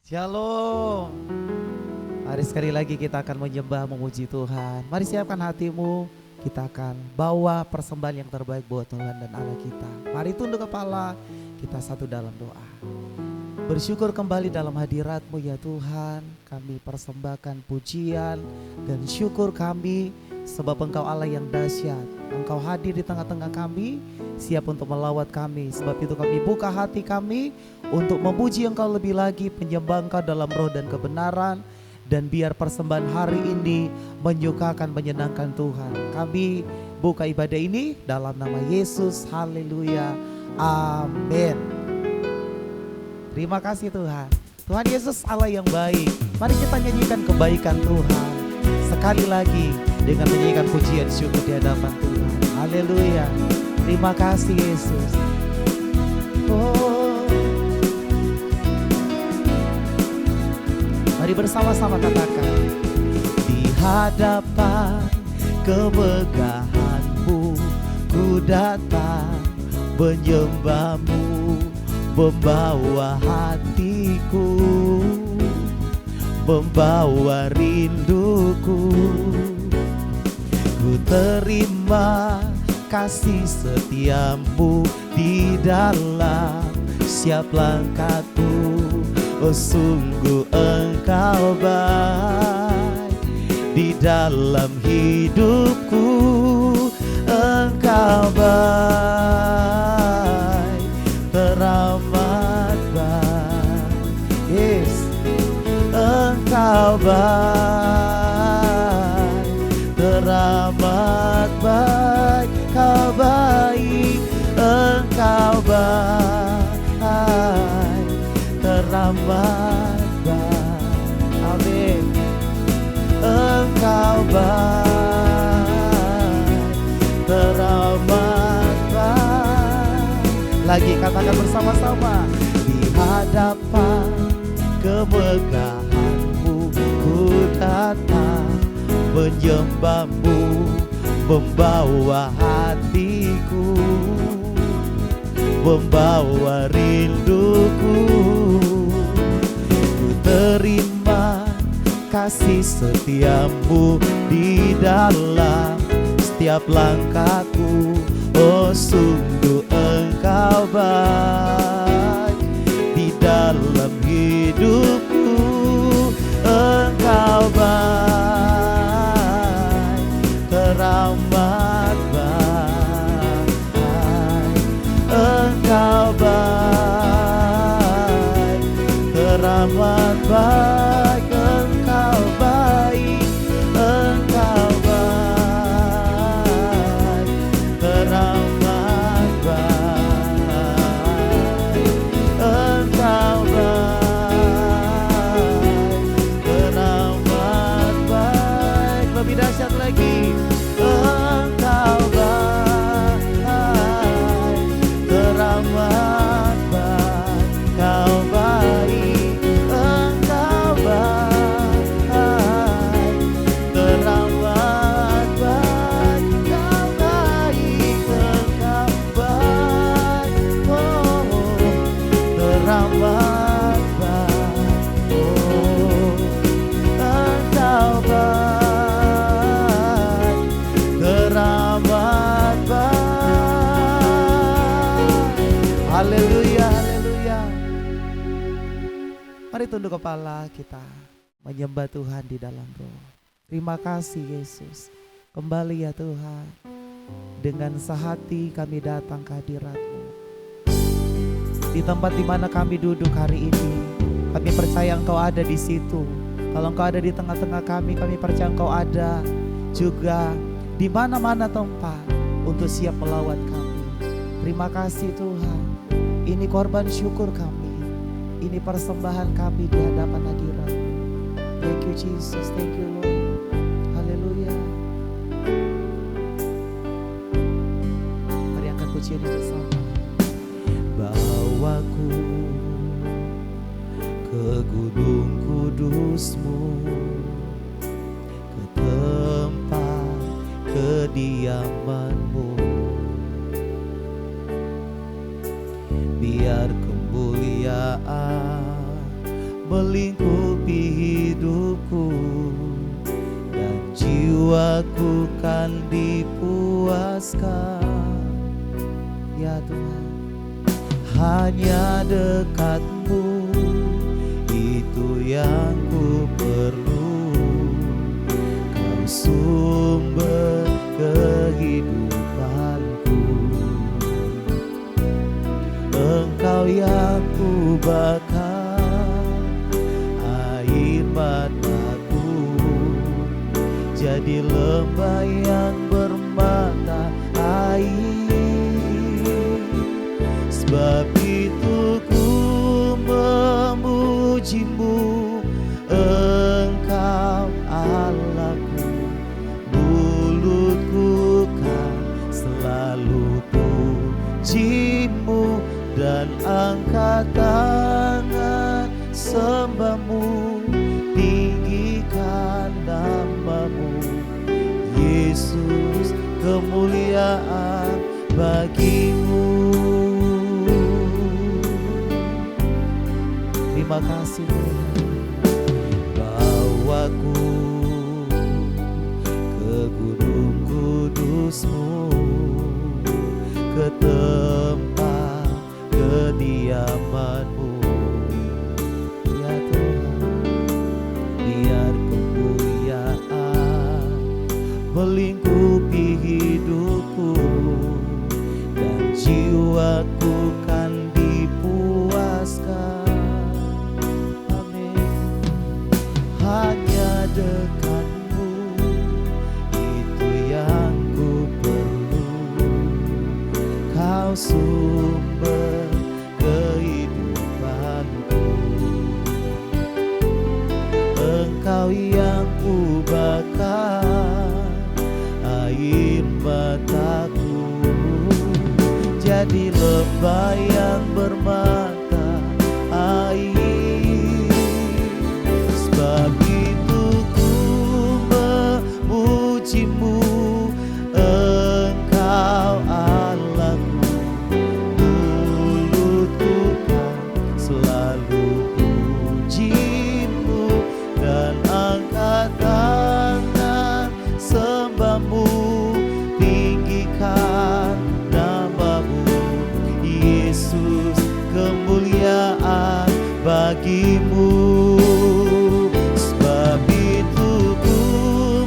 Shalom. Mari sekali lagi kita akan menyembah, memuji Tuhan. Mari siapkan hatimu, kita akan bawa persembahan yang terbaik buat Tuhan dan Allah kita. Mari tunduk kepala, kita satu dalam doa. Bersyukur kembali dalam hadirat-Mu ya Tuhan. Kami persembahkan pujian dan syukur kami sebab Engkau Allah yang dahsyat. Engkau hadir di tengah-tengah kami, siap untuk melawat kami. Sebab itu kami buka hati kami untuk memuji Engkau lebih lagi, menyembah Engkau dalam roh dan kebenaran. Dan biar persembahan hari ini menyukakan, menyenangkan Tuhan. Kami buka ibadah ini dalam nama Yesus. Haleluya. Amin. Terima kasih Tuhan. Tuhan Yesus Allah yang baik. Mari kita nyanyikan kebaikan Tuhan sekali lagi dengan menyanyikan pujian syukur di hadapan Tuhan. Haleluya. Terima kasih Yesus. Oh. Mari bersama-sama katakan. Di hadapan kemegahan-Mu ku datang menyembah-Mu, membawa hatiku, membawa rinduku. Ku terima kasih setiamu di dalam setiap langkahku. Oh sungguh Engkau baik di dalam hidupku. Engkau baik, teramat baik. Yes. Engkau baik, teramat baik. Kau baik, Engkau baik, teramat baik. Amin. Engkau baik, teramat baik. Lagi katakan bersama-sama. Di hadapan kemegahan-Mu ku datang menyembah-Mu, membawa hatiku, membawa rinduku. Ku terima kasih setiamu di dalam setiap langkahku. Oh sungguh Engkau baik di dalam hidupku. Engkau baik, teramat baik. Engkau baik, teramat baik. Engkau baik, Engkau baik, teramat baik. Engkau baik, teramat baik. Lebih dahsyat lagi. Engkau baik, teramat baik. Kau baik, Engkau baik, teramat baik. Kau baik, Engkau baik. Oh, teramat baik. Oh, Engkau baik, teramat baik. Haleluya, haleluya. Mari tunduk kepala, kita menyembah Tuhan di dalam roh. Terima kasih Yesus. Kembali ya Tuhan, dengan sehati kami datang ke hadirat-Mu. Di tempat di mana kami duduk hari ini, kami percaya Engkau ada di situ. Kalau Engkau ada di tengah-tengah kami, kami percaya Engkau ada juga di mana-mana tempat untuk siap melawat kami. Terima kasih Tuhan. Ini korban syukur kami. Ini persembahan kami di hadapan hadirat-Mu. Thank you Jesus, thank you Lord. Haleluya. Mari angkat pujian ini bersama. Bawaku ke gunung kudus-Mu, ke tempat kediaman-Mu. Biar kemuliaan melingkupi hidupku, dan jiwaku kan dipuaskan. Ya Tuhan, hanya dekat-Mu itu yang ku perlu. Kau sumber kehidupanku, Engkau yang ku bakar air mataku, jadi lembah yang bermata air. Sebab itu ku memuji-Mu, Engkau Allahku. Mulutku kan selalu puji-Mu, dan angkat tangan sembah-Mu, tinggikan nama-Mu. Yesus, kemuliaan bagi-Mu. Terima kasih Tuhan. Bawaku ke gunung kudus-Mu, ke tempat kediaman-Mu. Ya Tuhan, biar kemuliaan melingkupi hidupku, dan jiwaku kan dipuaskan. Hanya dekat-Mu itu yang ku perlu. Kau sumber kehidupanku, Engkau yang ku bakar air mataku, jadi lembah yang bermata air. Sebab itu ku memuji-Mu, Engkau Allahku. Mulutku kan selalu puji-Mu, dan angkat tangan sembah-Mu, tinggikan nama-Mu. Yesus, kemuliaan bagi-Mu. Sebab itu ku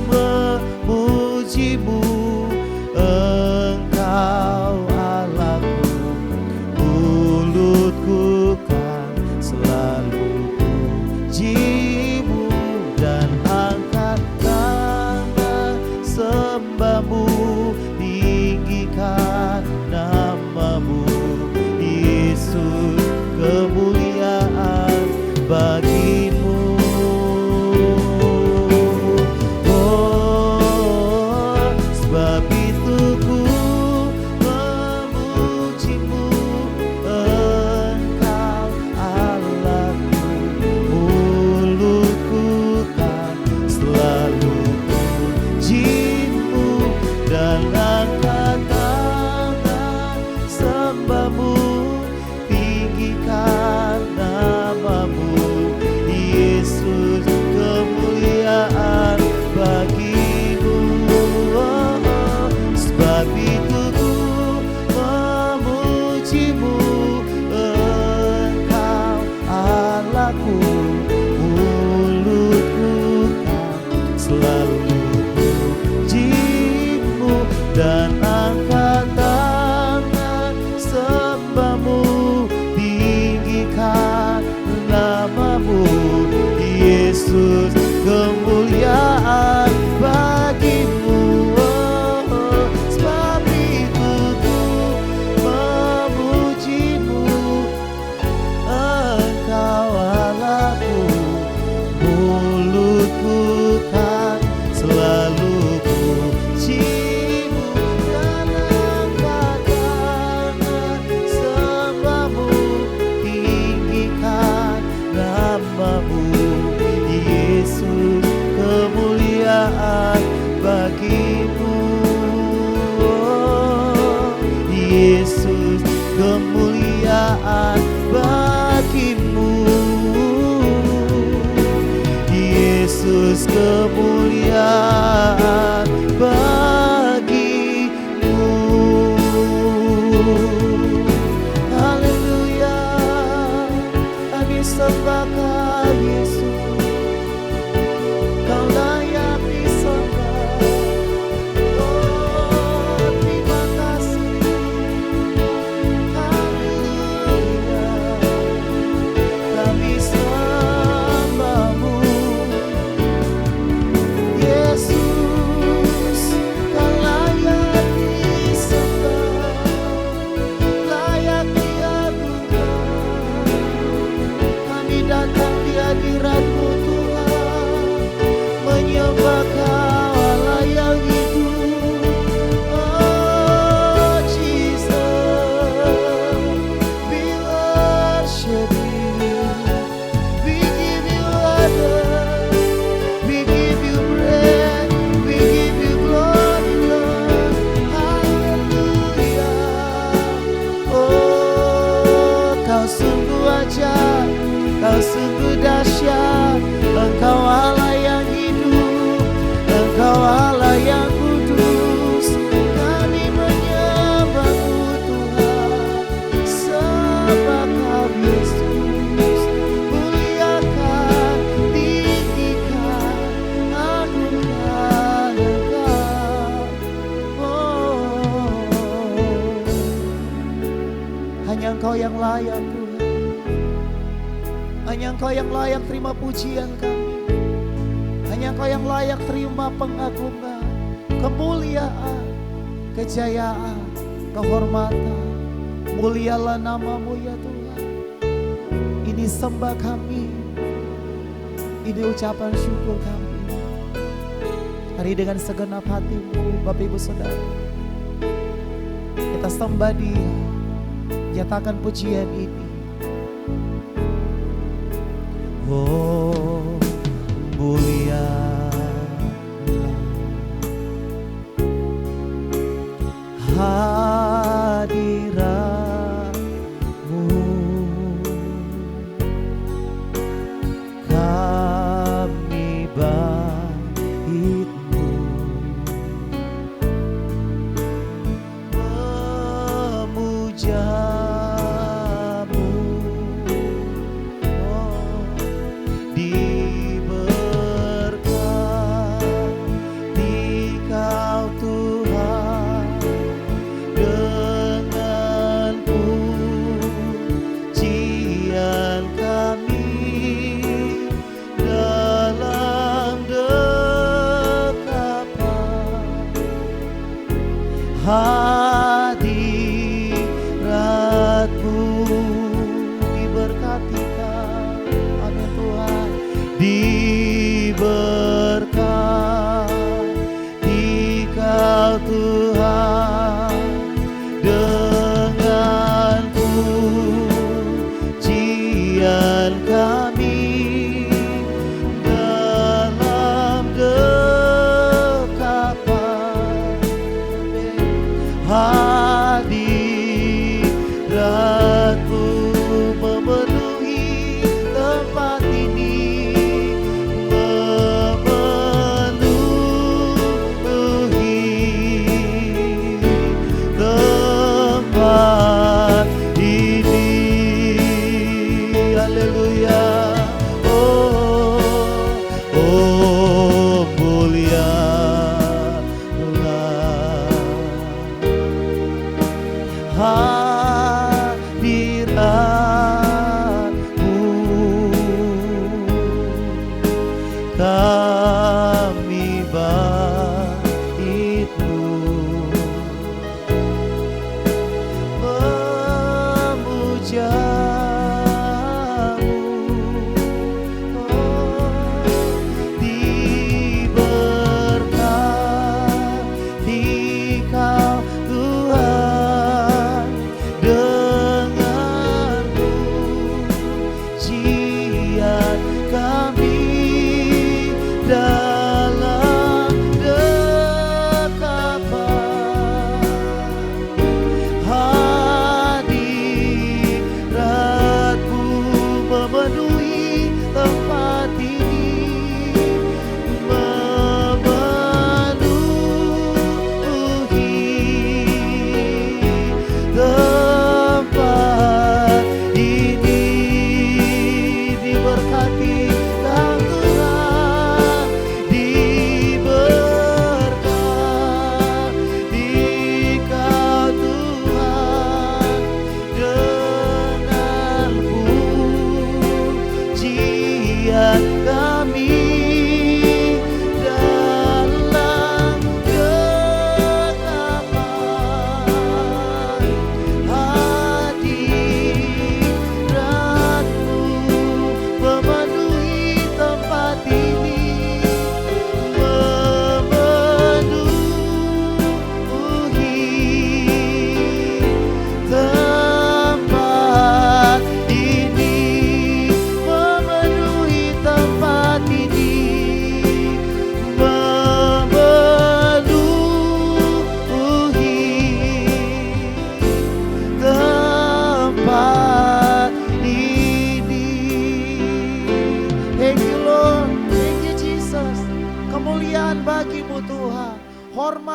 memuji-Mu, Engkau Allahku. Mulutku kan selalu puji-Mu, dan angkat tangan sembah-Mu, tinggikan nama-Mu. Yesus, kemuliaan bagi-Mu. Oh, sebab itu ku memuji-Mu, Engkau Allahku. Mulutku kan selalu puji-Mu, dan angkat tangan sembah-Mu, tinggikan nama-Mu. Yesus, kemuliaan bagi-Mu. Oh, sebab itu ku memuji-Mu, Engkau Allahku. Mulutku kan selalu puji-Mu, dan angkat tangan sembah-Mu, tinggikan nama-Mu. Yesus, kemuliaan bagi-Mu. Oh, sebab itu ku memuji-Mu, Engkau Allahku. Mulutku kan selalu puji-Mu, dan angkat tangan sembah-Mu, tinggikan nama-Mu. Yesus, kemuliaan bagi-Mu. Oh, Yesus, kemuliaan bagi-Mu. Yesus, kemuliaan bagimu. Haleluya, kami sembah Kau Yesus, Kau layak disembah. Oh, terima kasih. Haleluya, kami sembah-Mu. Yesus, Kau layak disembah, layak diagungkan. Kami datang di hadirat-Mu Tuhan, menyembah Kau Allah yang hidup. Oh Jesus, we worship You, we give You honor, we give You praise, we give You glory, Lord. Haleluya. Oh, Kau sungguh ajaib, Kau sungguh dahsyat. Engkau Allah yang hidup, Engkau Allah yang kudus. Kami menyembah-Mu Tuhan, sembah Kau Yesus, muliakan, tinggikan, agungkan Engkau. Oh, hanya Engkau yang layak Tuhan, hanya Engkau yang layak terima pujian kami. Hanya Engkau yang layak terima pengagungan, kemuliaan, kejayaan, kehormatan. Mulialah nama-Mu ya Tuhan. Ini sembah kami, ini ucapan syukur kami. Hari dengan segenap hatimu Bapak Ibu Saudara, kita sembah Dia, nyatakan pujian ini. Oh, mulia hadirat-Mu, kami bait-Mu, memuja-Mu. Oh, diberkati Kau Tuhan dengan pujian kami dalam dekapan hadirat-Mu. Diberkati Kau, amin Tuhan. Diberkati Kau Tuhan dengan pujian kami dalam dekapan hadirat-Mu memenuhi tempat ini, memenuhi tempat ini. Haleluya. Oh, oh, mulialah hadirat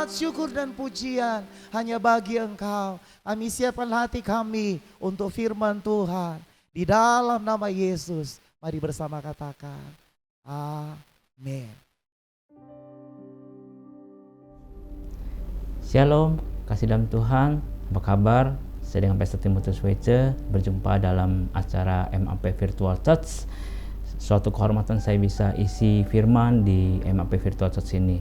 selamat, syukur dan pujian hanya bagi Engkau. Kami siapkan hati kami untuk firman Tuhan. Di dalam nama Yesus, mari bersama katakan, amin. Shalom, kasih dalam Tuhan, apa kabar? Saya dengan Pastor Timotius Wece berjumpa dalam acara MAP Virtual Church. Suatu kehormatan saya bisa isi firman di MAP Virtual Church ini.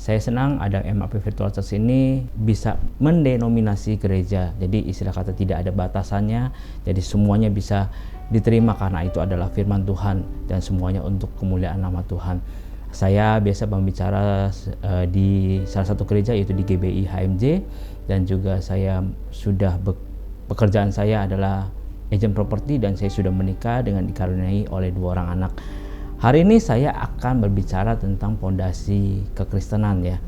Saya senang ada MAP Virtual Church ini bisa mendenominasi gereja. Jadi istilah kata tidak ada batasannya, jadi semuanya bisa diterima karena itu adalah firman Tuhan dan semuanya untuk kemuliaan nama Tuhan. Saya biasa berbicara di salah satu gereja yaitu di GBI HMJ, dan juga saya sudah pekerjaan saya adalah agen properti dan saya sudah menikah dengan dikaruniai oleh 2 orang anak. Hari ini saya akan berbicara tentang pondasi kekristenan ya.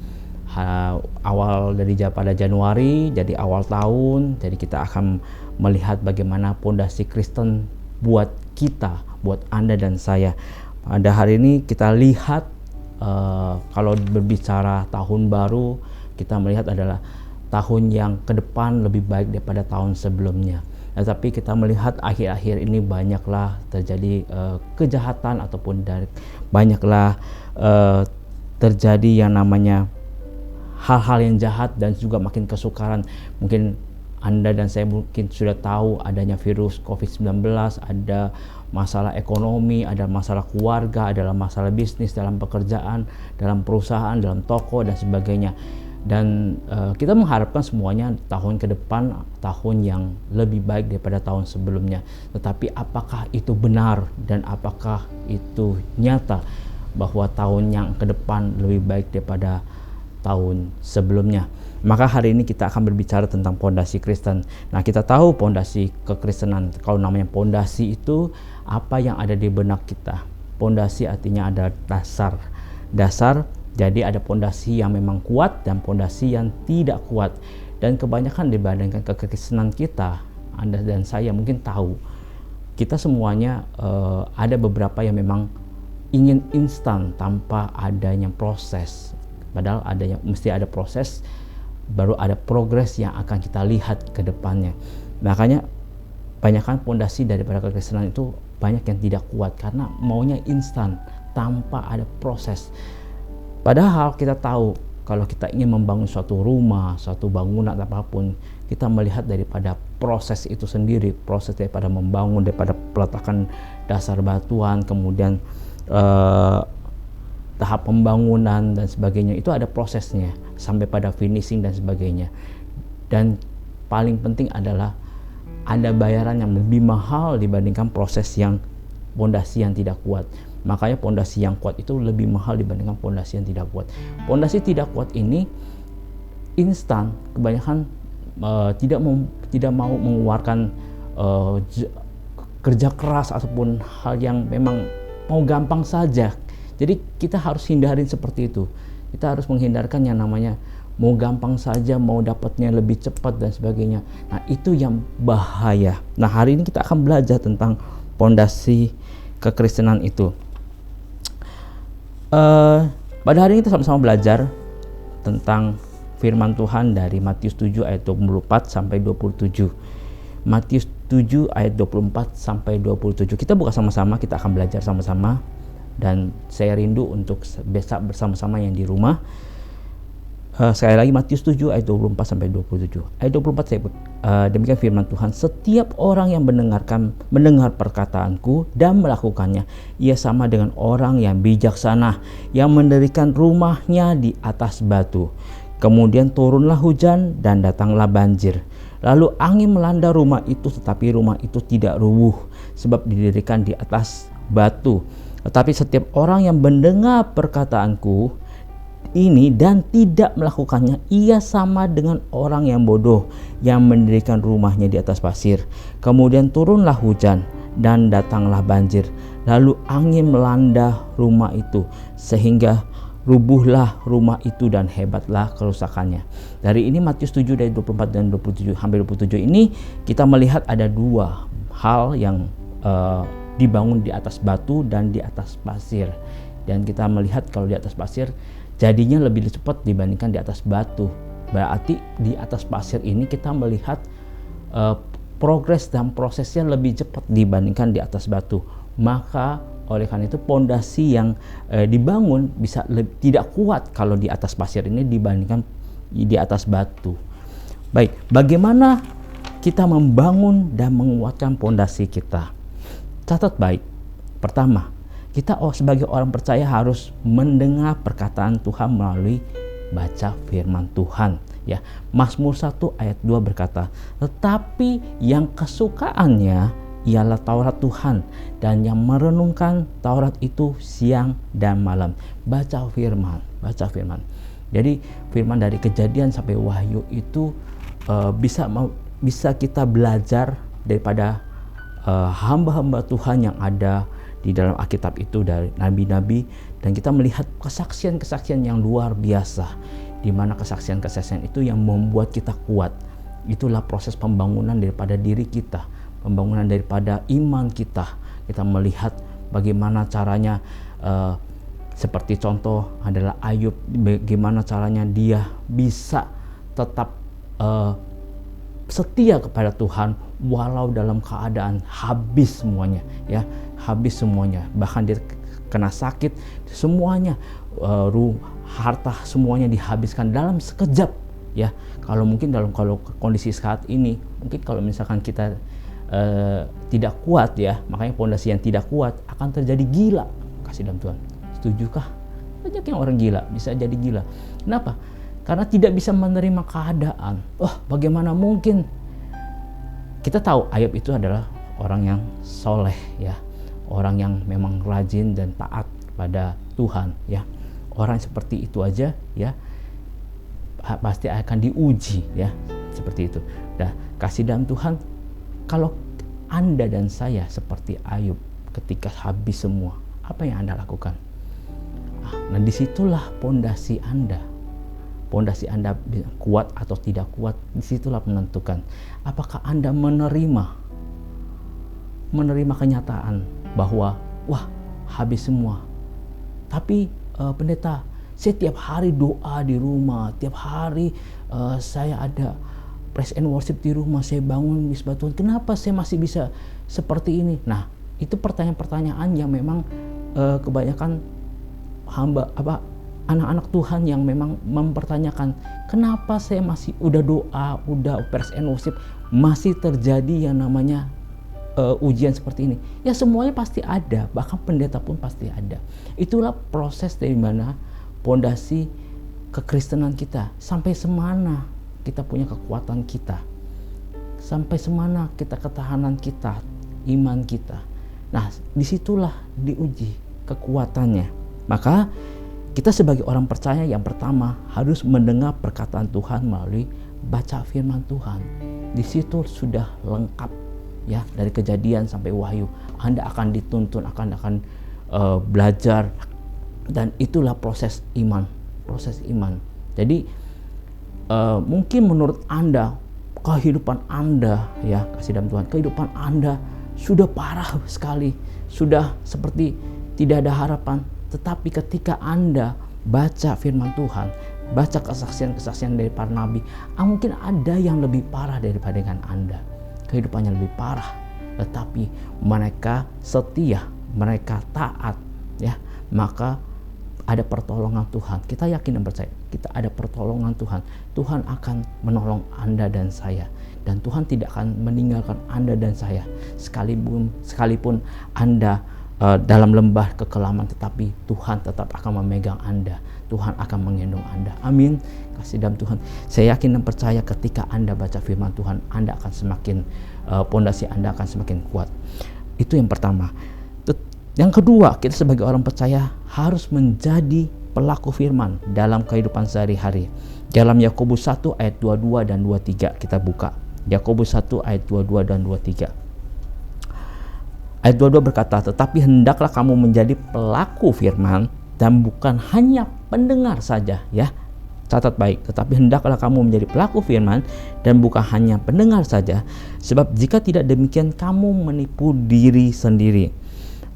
Awal dari pada Januari, jadi awal tahun, jadi kita akan melihat bagaimana pondasi Kristen buat kita, buat Anda dan saya. Pada hari ini kita lihat kalau berbicara tahun baru, kita melihat adalah tahun yang ke depan lebih baik daripada tahun sebelumnya. Tetapi kita melihat akhir-akhir ini banyaklah terjadi kejahatan ataupun banyaklah terjadi yang namanya hal-hal yang jahat dan juga makin kesukaran. Mungkin Anda dan saya mungkin sudah tahu adanya virus COVID-19, ada masalah ekonomi, ada masalah keluarga, adalah masalah bisnis dalam pekerjaan, dalam perusahaan, dalam toko dan sebagainya. Dan kita mengharapkan semuanya tahun ke depan tahun yang lebih baik daripada tahun sebelumnya. Tetapi apakah itu benar dan apakah itu nyata bahwa tahun yang ke depan lebih baik daripada tahun sebelumnya? Maka hari ini kita akan berbicara tentang pondasi Kristen. Nah, kita tahu pondasi kekristenan. Kalau namanya pondasi itu apa yang ada di benak kita. Pondasi artinya ada dasar. Dasar. Jadi ada pondasi yang memang kuat dan pondasi yang tidak kuat. Dan kebanyakan dibandingkan kekristenan kita, Anda dan saya mungkin tahu, kita semuanya ada beberapa yang memang ingin instan tanpa adanya proses. Padahal mesti ada proses, baru ada progres yang akan kita lihat ke depannya. Makanya banyakkan pondasi daripada kekristenan itu banyak yang tidak kuat karena maunya instan tanpa ada proses. Padahal kita tahu kalau kita ingin membangun suatu rumah, suatu bangunan apapun, kita melihat daripada proses itu sendiri, proses daripada membangun, daripada peletakan dasar batuan, kemudian tahap pembangunan dan sebagainya, itu ada prosesnya sampai pada finishing dan sebagainya. Dan paling penting adalah ada bayaran yang lebih mahal dibandingkan proses yang pondasi yang tidak kuat. Makanya pondasi yang kuat itu lebih mahal dibandingkan pondasi yang tidak kuat. Pondasi tidak kuat ini instan, kebanyakan tidak mau mengeluarkan kerja keras ataupun hal yang memang mau gampang saja. Jadi kita harus hindarin seperti itu. Kita harus menghindarkan yang namanya mau gampang saja, mau dapatnya lebih cepat dan sebagainya. Nah, itu yang bahaya. Nah, hari ini kita akan belajar tentang pondasi kekristenan itu. Pada hari ini kita sama-sama belajar tentang firman Tuhan dari Matius 7 ayat 24 sampai 27. Matius 7 ayat 24 sampai 27. Kita buka sama-sama, kita akan belajar sama-sama, dan saya rindu untuk besok bersama-sama yang di rumah. Sekali lagi Matius 7 ayat 24 sampai 27. Ayat 24 demikian firman Tuhan, setiap orang yang mendengar perkataanku dan melakukannya, ia sama dengan orang yang bijaksana yang mendirikan rumahnya di atas batu. Kemudian turunlah hujan dan datanglah banjir. Lalu angin melanda rumah itu, tetapi rumah itu tidak rubuh sebab didirikan di atas batu. Tetapi setiap orang yang mendengar perkataanku ini dan tidak melakukannya, ia sama dengan orang yang bodoh yang mendirikan rumahnya di atas pasir. Kemudian turunlah hujan dan datanglah banjir, lalu angin melanda rumah itu sehingga rubuhlah rumah itu dan hebatlah kerusakannya. Dari ini Matius 7 dari 24 dan 27 hampir 27 ini kita melihat ada dua hal yang dibangun di atas batu dan di atas pasir. Dan kita melihat kalau di atas pasir jadinya lebih cepat dibandingkan di atas batu. Berarti di atas pasir ini kita melihat progres dan prosesnya lebih cepat dibandingkan di atas batu. Maka oleh karena itu pondasi yang dibangun bisa tidak kuat kalau di atas pasir ini dibandingkan di atas batu. Baik, bagaimana kita membangun dan menguatkan pondasi kita? Catat baik. Pertama, kita sebagai orang percaya harus mendengar perkataan Tuhan melalui baca firman Tuhan, ya. Mazmur 1 ayat 2 berkata, "Tetapi yang kesukaannya ialah Taurat Tuhan, dan yang merenungkan Taurat itu siang dan malam." Baca firman, baca firman. Jadi firman dari Kejadian sampai Wahyu itu bisa kita belajar daripada hamba-hamba Tuhan yang ada di dalam Alkitab itu, dari nabi-nabi, dan kita melihat kesaksian-kesaksian yang luar biasa, di mana kesaksian-kesaksian itu yang membuat kita kuat. Itulah proses pembangunan daripada diri kita, pembangunan daripada iman kita. Kita melihat bagaimana caranya, seperti contoh adalah Ayub, bagaimana caranya dia bisa tetap setia kepada Tuhan walau dalam keadaan habis semuanya, ya, habis semuanya, bahkan dia kena sakit, semuanya, harta semuanya dihabiskan dalam sekejap, ya. Kalau kondisi saat ini, mungkin kalau misalkan kita tidak kuat, ya, makanya pondasi yang tidak kuat akan terjadi gila. Kasih dalam Tuhan, setujukah? Banyak yang orang gila, bisa jadi gila. Kenapa? Karena tidak bisa menerima keadaan. Bagaimana mungkin? Kita tahu Ayub itu adalah orang yang soleh, ya, orang yang memang rajin dan taat pada Tuhan, ya. Orang seperti itu aja, ya, pasti akan diuji, ya, seperti itu. Nah, kasih dalam Tuhan, kalau Anda dan saya seperti Ayub ketika habis semua, apa yang Anda lakukan? Nah, disitulah pondasi Anda. Pondasi Anda kuat atau tidak kuat, disitulah menentukan. Apakah Anda menerima kenyataan bahwa habis semua. Tapi pendeta, saya tiap hari doa di rumah, tiap hari saya ada praise and worship di rumah, saya bangun misbah Tuhan. Kenapa saya masih bisa seperti ini? Nah, itu pertanyaan-pertanyaan yang memang kebanyakan anak-anak Tuhan yang memang mempertanyakan, kenapa saya masih udah doa, udah praise and worship, masih terjadi yang namanya ujian seperti ini. Ya, semuanya pasti ada, bahkan pendeta pun pasti ada. Itulah proses dari mana pondasi kekristenan kita, sampai semana kita punya kekuatan kita, sampai semana kita ketahanan kita, iman kita. Nah, disitulah diuji kekuatannya. Maka kita sebagai orang percaya yang pertama harus mendengar perkataan Tuhan melalui baca firman Tuhan. Di situ sudah lengkap, ya, dari Kejadian sampai Wahyu. Anda akan dituntun, akan belajar, dan itulah proses iman, Jadi mungkin menurut Anda, kehidupan Anda, ya, kasih dalam Tuhan, kehidupan Anda sudah parah sekali, sudah seperti tidak ada harapan. Tetapi ketika Anda baca firman Tuhan, baca kesaksian-kesaksian dari para nabi, mungkin ada yang lebih parah daripada dengan Anda. Kehidupannya lebih parah, tetapi mereka setia, mereka taat, ya. Maka ada pertolongan Tuhan. Kita yakin dan percaya, kita ada pertolongan Tuhan. Tuhan akan menolong Anda dan saya. Dan Tuhan tidak akan meninggalkan Anda dan saya. Sekalipun Anda dalam lembah kekelaman, tetapi Tuhan tetap akan memegang Anda. Tuhan akan menggendong Anda. Amin. Kasih dalam Tuhan. Saya yakin dan percaya ketika Anda baca firman Tuhan, Anda akan semakin, pondasi Anda akan semakin kuat. Itu yang pertama. Yang kedua, kita sebagai orang percaya harus menjadi pelaku firman dalam kehidupan sehari-hari. Dalam Yakobus 1 ayat 22 dan 23 kita buka. Yakobus 1 ayat 22 dan 23. Ayat 22 berkata, "Tetapi hendaklah kamu menjadi pelaku firman dan bukan hanya pendengar saja," ya. Catat baik, "Tetapi hendaklah kamu menjadi pelaku firman dan bukan hanya pendengar saja, sebab jika tidak demikian kamu menipu diri sendiri."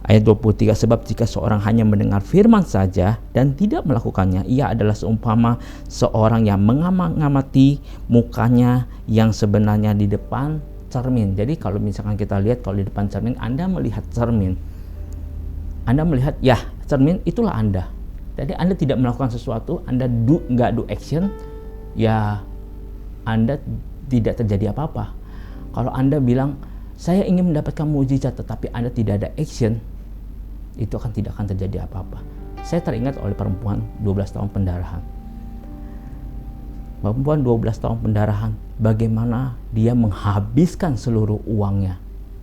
Ayat 23, sebab jika seorang hanya mendengar firman saja dan tidak melakukannya, ia adalah seumpama seorang yang mengamati mukanya yang sebenarnya di depan cermin. Jadi kalau misalkan kita lihat, kalau di depan cermin, Anda melihat cermin, Anda melihat ya cermin, itulah Anda. Jadi Anda tidak melakukan sesuatu, Anda nggak do action, ya Anda tidak terjadi apa-apa. Kalau Anda bilang, saya ingin mendapatkan mukjizat, tetapi Anda tidak ada action, itu tidak akan terjadi apa-apa. Saya teringat oleh perempuan 12 tahun pendarahan. Perempuan 12 tahun pendarahan, bagaimana dia menghabiskan seluruh uangnya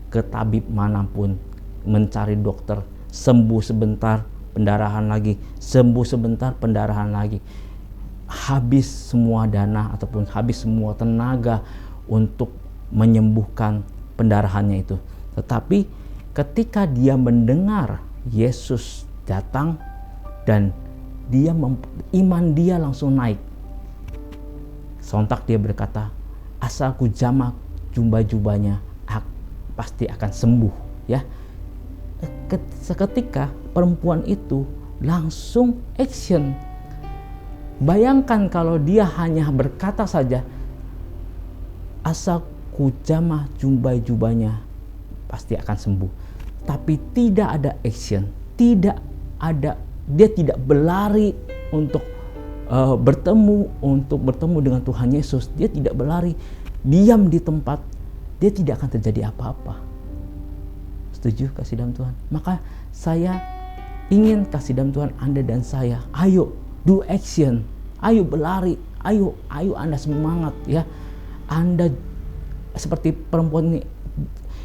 ke tabib manapun, mencari dokter, sembuh sebentar, pendarahan lagi, sembuh sebentar, pendarahan lagi. Habis semua dana ataupun habis semua tenaga untuk menyembuhkan pendarahannya itu. Tetapi ketika dia mendengar Yesus datang dan iman dia langsung naik. Sontak dia berkata, asal ku jamak jubah-jubahnya, pasti akan sembuh. Ya, seketika perempuan itu langsung action. Bayangkan kalau dia hanya berkata saja, asal ku jamah jubah-jubahnya, pasti akan sembuh. Tapi tidak ada action, dia tidak berlari untuk bertemu dengan Tuhan Yesus. Dia tidak berlari, diam di tempat, dia tidak akan terjadi apa-apa. Setuju kasih dalam Tuhan? Maka saya ingin kasih dalam Tuhan Anda dan saya, ayo do action, ayo berlari, ayo Anda semangat ya. Anda seperti perempuan ini,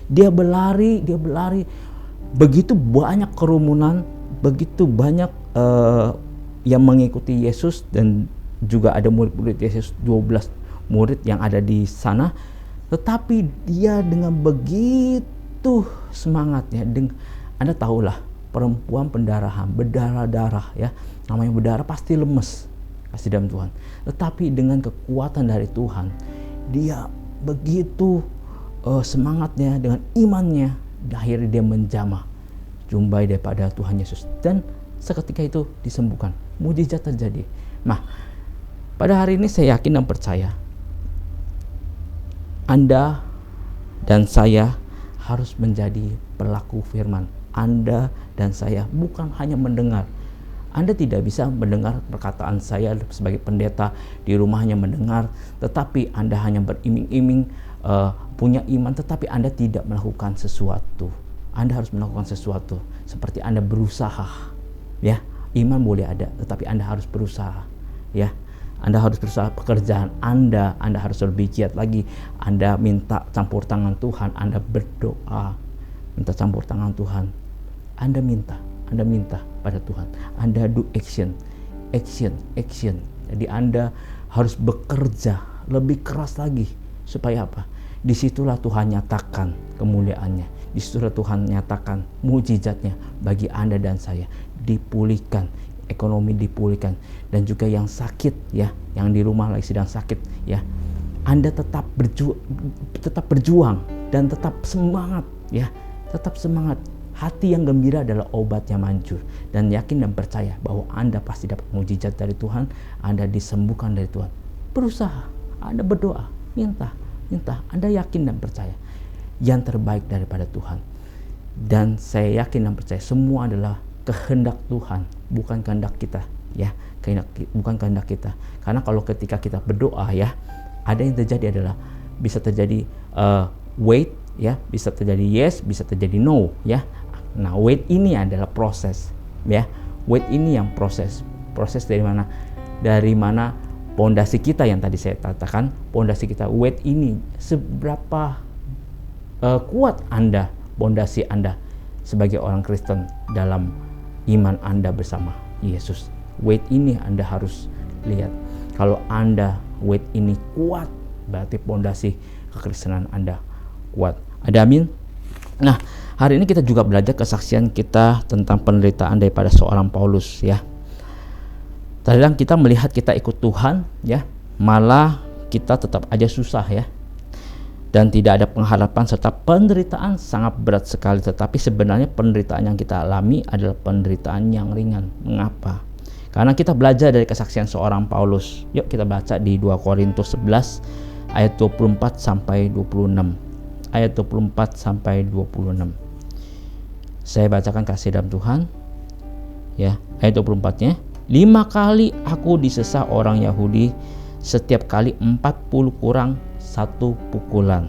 dia berlari, begitu banyak kerumunan, begitu banyak yang mengikuti Yesus, dan juga ada murid-murid Yesus, 12 murid yang ada di sana. Tetapi dia dengan begitu semangatnya, Anda tahulah perempuan pendarahan, berdarah-darah ya, namanya berdarah pasti lemes, kasih dalam Tuhan. Tetapi dengan kekuatan dari Tuhan, dia begitu semangatnya, dengan imannya, akhirnya dia menjamah jumbai daripada Tuhan Yesus, dan seketika itu disembuhkan, mukjizat terjadi. Nah, pada hari ini saya yakin dan percaya Anda dan saya harus menjadi pelaku firman. Anda dan saya bukan hanya mendengar. Anda tidak bisa mendengar perkataan saya sebagai pendeta di rumahnya mendengar, tetapi Anda hanya beriming-iming punya iman, tetapi Anda tidak melakukan sesuatu. Anda harus melakukan sesuatu, seperti Anda berusaha. Ya, iman boleh ada, tetapi Anda harus berusaha. Ya, Anda harus berusaha pekerjaan Anda harus lebih giat lagi. Anda minta campur tangan Tuhan, Anda berdoa, minta campur tangan Tuhan. Anda minta pada Tuhan. Anda do action. Jadi Anda harus bekerja lebih keras lagi. Supaya apa? Disitulah Tuhan nyatakan kemuliaannya. Disitulah Tuhan nyatakan mukjizatnya bagi Anda dan saya. Dipulihkan, ekonomi dipulihkan, dan juga yang sakit ya, yang di rumah lagi sedang sakit ya, Anda tetap berjuang dan tetap semangat ya, tetap semangat. Hati yang gembira adalah obat yang manjur, dan yakin dan percaya bahwa Anda pasti dapat mukjizat dari Tuhan. Anda disembuhkan dari Tuhan. Berusaha, Anda berdoa, minta, Anda yakin dan percaya yang terbaik daripada Tuhan. Dan saya yakin dan percaya semua adalah kehendak Tuhan, bukan kehendak kita ya, bukan kehendak kita. Karena kalau ketika kita berdoa ya, ada yang terjadi adalah bisa terjadi wait ya, bisa terjadi yes, bisa terjadi no ya. Nah, wait ini adalah proses ya. Wait ini yang proses dari mana? Dari mana pondasi kita yang tadi saya katakan, pondasi kita. Wait ini seberapa kuat Anda, pondasi Anda sebagai orang Kristen dalam iman Anda bersama Yesus. Wait ini Anda harus lihat. Kalau Anda wait ini kuat, berarti pondasi kekristenan Anda kuat. Ada amin? Nah, hari ini kita juga belajar kesaksian kita tentang penderitaan daripada seorang Paulus ya. Terkadang kita melihat kita ikut Tuhan ya, malah kita tetap aja susah ya. dan tidak ada pengharapan serta penderitaan sangat berat sekali. Tetapi sebenarnya penderitaan yang kita alami adalah penderitaan yang ringan. Mengapa? Karena kita belajar dari kesaksian seorang Paulus. Yuk kita baca di 2 Korintus 11 ayat 24 sampai 26. Ayat 24 sampai 26. Saya bacakan kasih dalam Tuhan. Ya, ayat 24-nya. 5 kali aku disesah orang Yahudi, setiap kali 40 kurang 1 pukulan.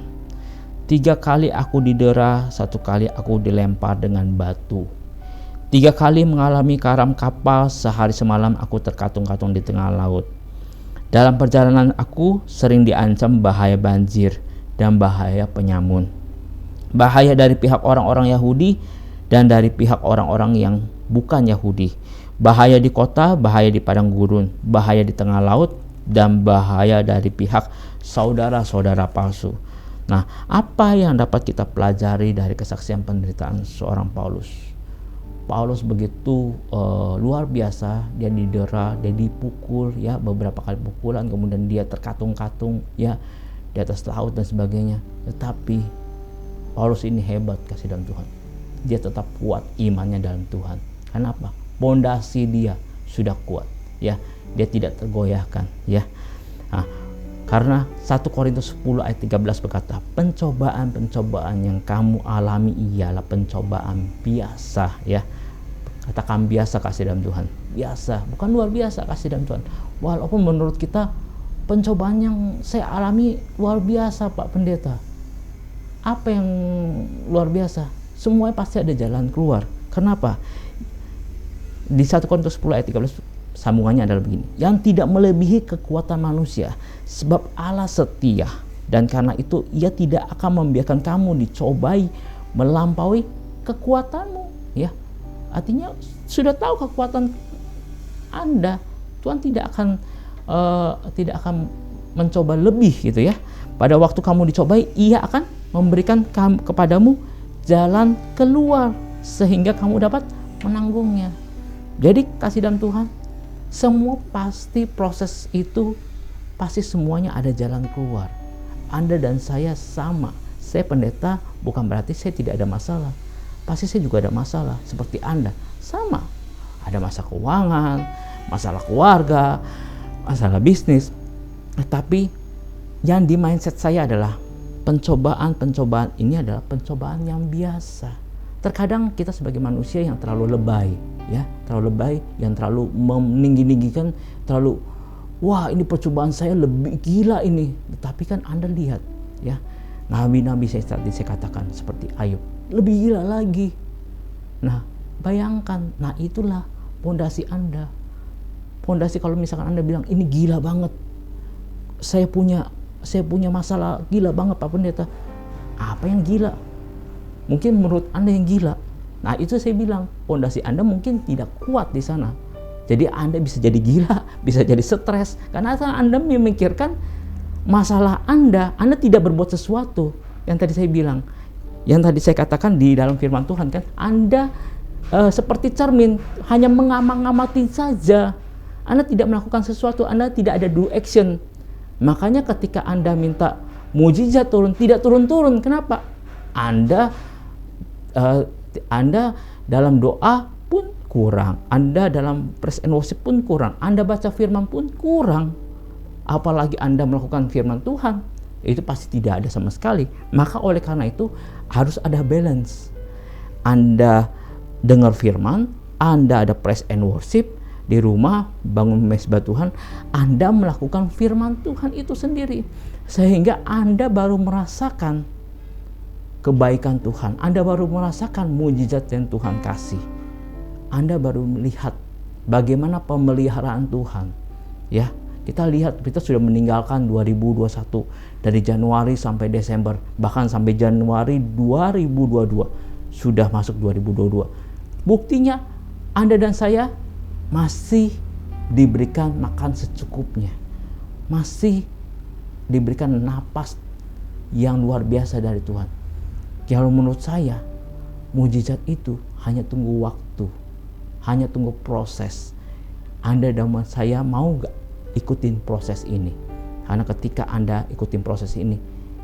3 kali aku didera, 1 kali aku dilempar dengan batu. 3 kali mengalami karam kapal, sehari semalam aku terkatung-katung di tengah laut. Dalam perjalanan aku sering diancam bahaya banjir dan bahaya penyamun. Bahaya dari pihak orang-orang Yahudi dan dari pihak orang-orang yang bukan Yahudi. Bahaya di kota, bahaya di padang gurun, bahaya di tengah laut, dan bahaya dari pihak saudara-saudara palsu. Nah, apa yang dapat kita pelajari dari kesaksian penderitaan seorang Paulus? Paulus begitu luar biasa, dia didera, dia dipukul, ya beberapa kali pukulan, kemudian dia terkatung-katung, ya di atas laut dan sebagainya. Tetapi Paulus ini hebat kasih dalam Tuhan. Dia tetap kuat imannya dalam Tuhan. Kenapa? Pondasi dia sudah kuat, ya. Dia tidak tergoyahkan, ya. Nah, karena 1 Korintus 10 ayat 13 berkata, pencobaan-pencobaan yang kamu alami ialah pencobaan biasa, ya. Katakan biasa kasih dalam Tuhan. Biasa, bukan luar biasa kasih dalam Tuhan. Walaupun menurut kita pencobaan yang saya alami luar biasa, Pak Pendeta. Apa yang luar biasa? Semuanya pasti ada jalan keluar. Kenapa? Di 1 Korintus 10 ayat 13 sambungannya adalah begini. Yang tidak melebihi kekuatan manusia, sebab Allah setia, dan karena itu Ia tidak akan membiarkan kamu dicobai melampaui kekuatanmu, ya. Artinya sudah tahu kekuatan Anda, Tuhan tidak akan mencoba lebih gitu ya. Pada waktu kamu dicobai, Ia akan memberikan kepadamu jalan keluar sehingga kamu dapat menanggungnya. Jadi kasih dalam Tuhan, semua pasti proses itu pasti semuanya ada jalan keluar. Anda dan saya sama. Saya pendeta bukan berarti saya tidak ada masalah. Pasti saya juga ada masalah seperti Anda. Sama. Ada masalah keuangan, masalah keluarga, masalah bisnis. Tapi yang di mindset saya adalah pencobaan ini adalah pencobaan yang biasa. Terkadang kita sebagai manusia yang terlalu lebay, ya, terlalu lebay, yang terlalu meninggi-ninggikan, terlalu wah ini percobaan saya lebih gila ini. Tapi kan Anda lihat, ya, nabi-nabi saya tadi saya katakan seperti Ayub, lebih gila lagi. Nah, bayangkan, nah itulah pondasi Anda. Pondasi kalau misalkan Anda bilang ini gila banget, saya punya masalah gila banget Pak Pendeta. Apa yang gila? Mungkin menurut Anda yang gila. Nah, itu saya bilang, pondasi Anda mungkin tidak kuat di sana. Jadi Anda bisa jadi gila, bisa jadi stres. Karena Anda memikirkan masalah Anda tidak berbuat sesuatu. Yang tadi saya bilang, yang tadi saya katakan di dalam firman Tuhan kan, Anda seperti cermin, hanya mengamati saja. Anda tidak melakukan sesuatu, Anda tidak ada do action. Makanya ketika Anda minta mujizat turun, tidak turun-turun. Kenapa? Anda dalam doa pun kurang, Anda dalam praise and worship pun kurang, Anda baca firman pun kurang, apalagi Anda melakukan firman Tuhan, itu pasti tidak ada sama sekali. Maka oleh karena itu harus ada balance. Anda dengar firman, Anda ada praise and worship di rumah, bangun mesbah Tuhan, Anda melakukan firman Tuhan itu sendiri, sehingga Anda baru merasakan kebaikan Tuhan, Anda baru merasakan mujizat yang Tuhan kasih. Anda baru melihat bagaimana pemeliharaan Tuhan. Ya, kita lihat kita sudah meninggalkan 2021 dari Januari sampai Desember, bahkan sampai Januari 2022 sudah masuk 2022. Buktinya Anda dan saya masih diberikan makan secukupnya, masih diberikan napas yang luar biasa dari Tuhan. Kalau menurut saya, mujizat itu hanya tunggu waktu, hanya tunggu proses. Anda dan saya mau gak ikutin proses ini? Karena ketika Anda ikutin proses ini,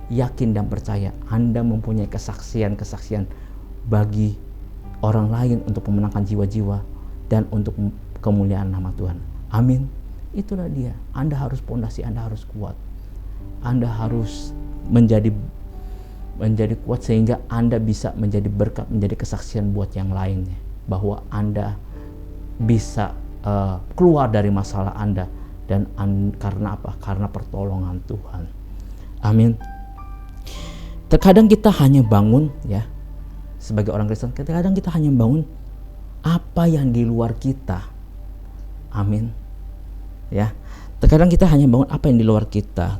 yakin dan percaya Anda mempunyai kesaksian-kesaksian bagi orang lain untuk memenangkan jiwa-jiwa dan untuk kemuliaan nama Tuhan. Amin. Itulah dia. Anda harus pondasi Anda harus kuat. Anda harus menjadi kuat sehingga Anda bisa menjadi berkat, menjadi kesaksian buat yang lainnya, bahwa Anda bisa keluar dari masalah Anda dan karena apa? Karena pertolongan Tuhan. Amin. Terkadang kita hanya bangun ya, sebagai orang Kristen, kadang kita hanya bangun apa yang di luar kita. Amin. Ya. Terkadang kita hanya bangun apa yang di luar kita.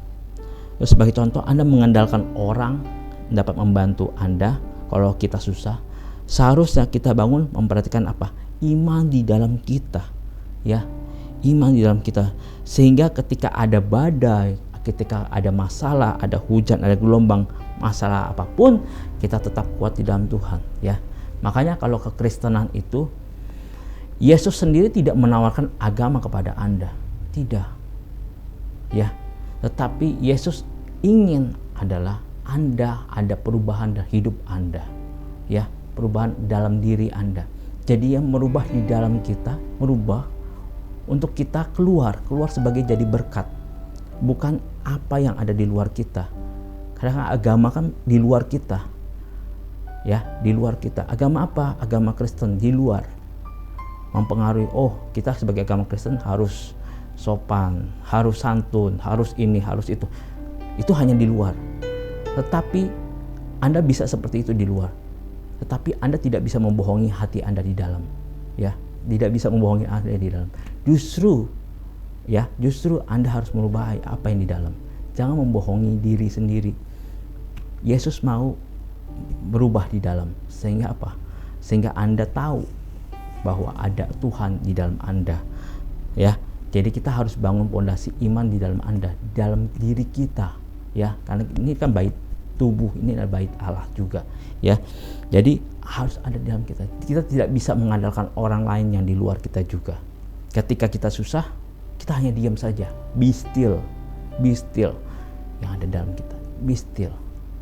Terus sebagai contoh, Anda mengandalkan orang dapat membantu Anda kalau kita susah. Seharusnya kita bangun memperhatikan apa? Iman di dalam kita. Ya. Iman di dalam kita. Sehingga ketika ada badai, ketika ada masalah, ada hujan, ada gelombang, masalah apapun, kita tetap kuat di dalam Tuhan, ya. Makanya kalau kekristenan itu, Yesus sendiri tidak menawarkan agama kepada Anda, tidak, ya. Tetapi Yesus ingin adalah Anda ada perubahan dalam hidup Anda, ya, perubahan dalam diri Anda. Jadi yang merubah di dalam kita, merubah untuk kita keluar sebagai jadi berkat, bukan apa yang ada di luar kita. Karena agama kan di luar kita, ya, di luar kita. Agama apa? Agama Kristen di luar mempengaruhi. Oh, kita sebagai agama Kristen harus sopan, harus santun, harus ini, harus itu. Itu hanya di luar. Tetapi Anda bisa seperti itu di luar. Tetapi Anda tidak bisa membohongi hati Anda di dalam, ya, tidak bisa membohongi Anda di dalam. Justru Anda harus merubah apa yang di dalam. Jangan membohongi diri sendiri. Yesus mau berubah di dalam. Sehingga apa? Sehingga Anda tahu bahwa ada Tuhan di dalam Anda. Ya. Jadi kita harus bangun pondasi iman di dalam Anda, di dalam diri kita. Ya, karena ini kan bait tubuh, ini adalah bait Allah juga. Ya. Jadi harus ada di dalam kita. Kita tidak bisa mengandalkan orang lain yang di luar kita juga. Ketika kita susah, kita hanya diam saja. Be still yang ada dalam kita. Be still,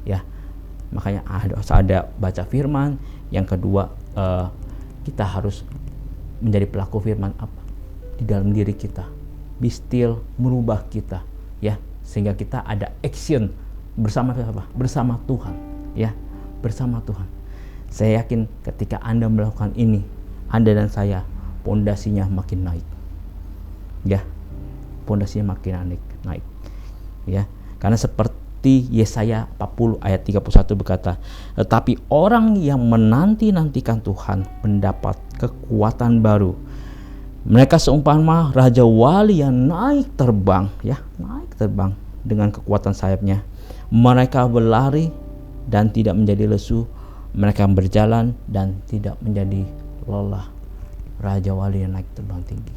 ya. Makanya ada baca firman. Yang kedua, kita harus menjadi pelaku firman apa di dalam diri kita. Be still, merubah kita, ya, sehingga kita ada action bersama apa? Bersama Tuhan, ya, bersama Tuhan. Saya yakin ketika Anda melakukan ini, Anda dan saya, pondasinya makin naik, ya, pondasinya makin naik, ya. Karena seperti Yesaya 40 ayat 31 berkata, tetapi orang yang menanti-nantikan Tuhan mendapat kekuatan baru. Mereka seumpama raja wali yang naik terbang, ya, naik terbang dengan kekuatan sayapnya. Mereka berlari dan tidak menjadi lesu. Mereka berjalan dan tidak menjadi lelah. Raja wali yang naik terbang tinggi.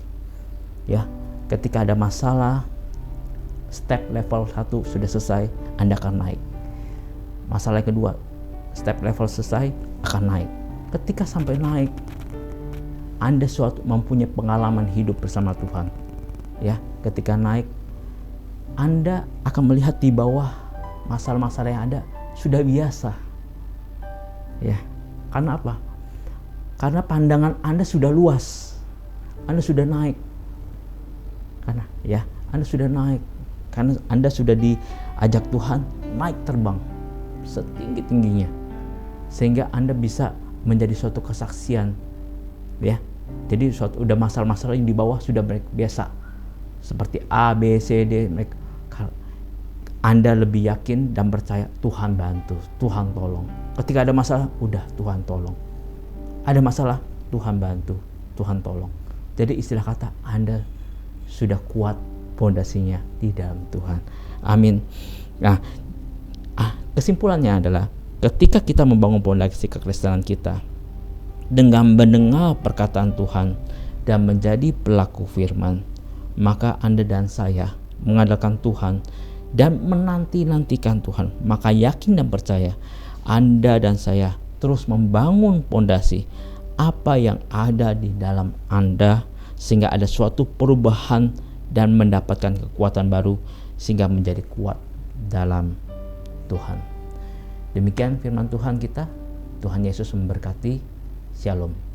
Ya, ketika ada masalah, step level 1 sudah selesai, Anda akan naik. Masalah yang kedua, step level selesai, akan naik. Ketika sampai naik, Anda mempunyai pengalaman hidup bersama Tuhan. Ya, ketika naik, Anda akan melihat di bawah masalah-masalah yang ada sudah biasa. Ya, karena apa? Karena pandangan Anda sudah luas. Anda sudah naik. Karena ya, Anda sudah naik. Karena Anda sudah diajak Tuhan naik terbang setinggi-tingginya. Sehingga Anda bisa menjadi suatu kesaksian. Ya. Jadi udah masalah-masalah yang di bawah sudah biasa. Seperti A, B, C, D, Anda lebih yakin dan percaya Tuhan bantu, Tuhan tolong. Ketika ada masalah, udah Tuhan tolong. Ada masalah, Tuhan bantu, Tuhan tolong. Jadi istilah kata Anda sudah kuat pondasinya di dalam Tuhan. Amin. Nah, kesimpulannya adalah ketika kita membangun pondasi kekristenan kita dengan mendengar perkataan Tuhan dan menjadi pelaku firman, maka Anda dan saya mengandalkan Tuhan dan menanti-nantikan Tuhan. Maka yakin dan percaya Anda dan saya terus membangun pondasi apa yang ada di dalam Anda, sehingga ada suatu perubahan dan mendapatkan kekuatan baru, sehingga menjadi kuat dalam Tuhan. Demikian firman Tuhan kita. Tuhan Yesus memberkati. Shalom.